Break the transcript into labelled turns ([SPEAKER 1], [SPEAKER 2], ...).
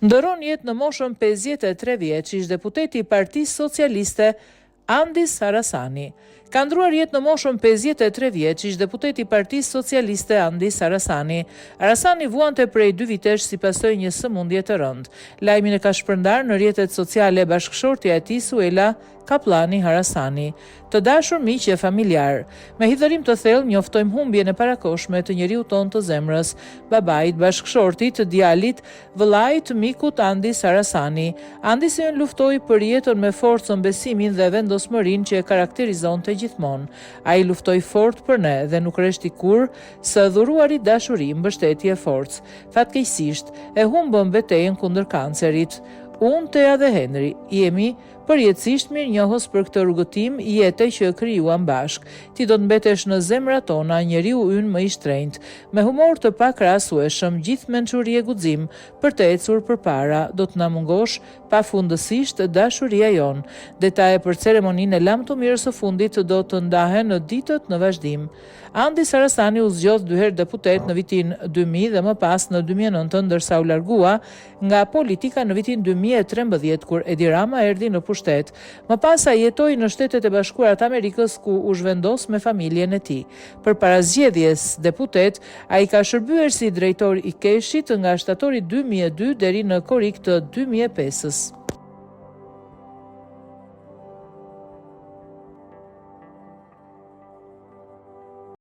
[SPEAKER 1] Ndëron jetë në moshën 53 vjeç ish deputeti i Partisë Socialiste Andis Sarasani. Ka ndruar jetë në moshën 53 vjeç ish deputeti i Partisë Socialiste Andis Sarasani. Sarasani vuante prej 2 vitesh si pasojë një sëmundje të rëndë. Lajmin e ka shpërndar në rrjetet sociale bashkëshortja e tij Suela Kaplani Harasani. Të dashur miq e familjar, me hidhërim të thellë njoftojmë humbjen e parakoshme të njeriu ton të zemrës, babait, bashkëshortit, djalit, vëllait, mikut Andis Sarasani. Andis i luftoi për jetën me forcën, besimin dhe vendosmërinë që e karakterizonte gjithmonë. Ai luftoi fort për ne dhe nuk rreshti kur së dhuruari dashuri, mbështetje, forcë. Fatkeqësisht e humbëm betejën kundër kancerit. Unë, Tea dhe Henri jemi përjetësisht mirënjohës për këtë rrugëtim jete që krijuam bashk. Ti do të mbetesh në zemrat tona, njeriu ynë më i shtrenjtë, me humor të pakrahasueshëm, gjithë mençuri e guxim për të ecur përpara. Do të na mungosh pafundësisht dashuria jon. Detaje për ceremoninë e lam të mirës së fundit do të ndahen në ditët në vazhdim. Andis Sarasani u zgjodh 2 herë deputet në vitin 2000 dhe më pas në 2009, ndërsa u largua nga politika në vitin 2013 kur Edi Rama erdhi në pushtet. Më pas ai jetoi në Shtetet e Bashkuara të Amerikës ku u zhvendos me familjen e tij. Përpara zgjedhjes deputet, ai ka shërbyer si drejtor i Keshit nga shtatori 2002 deri në korrik të 2005-s.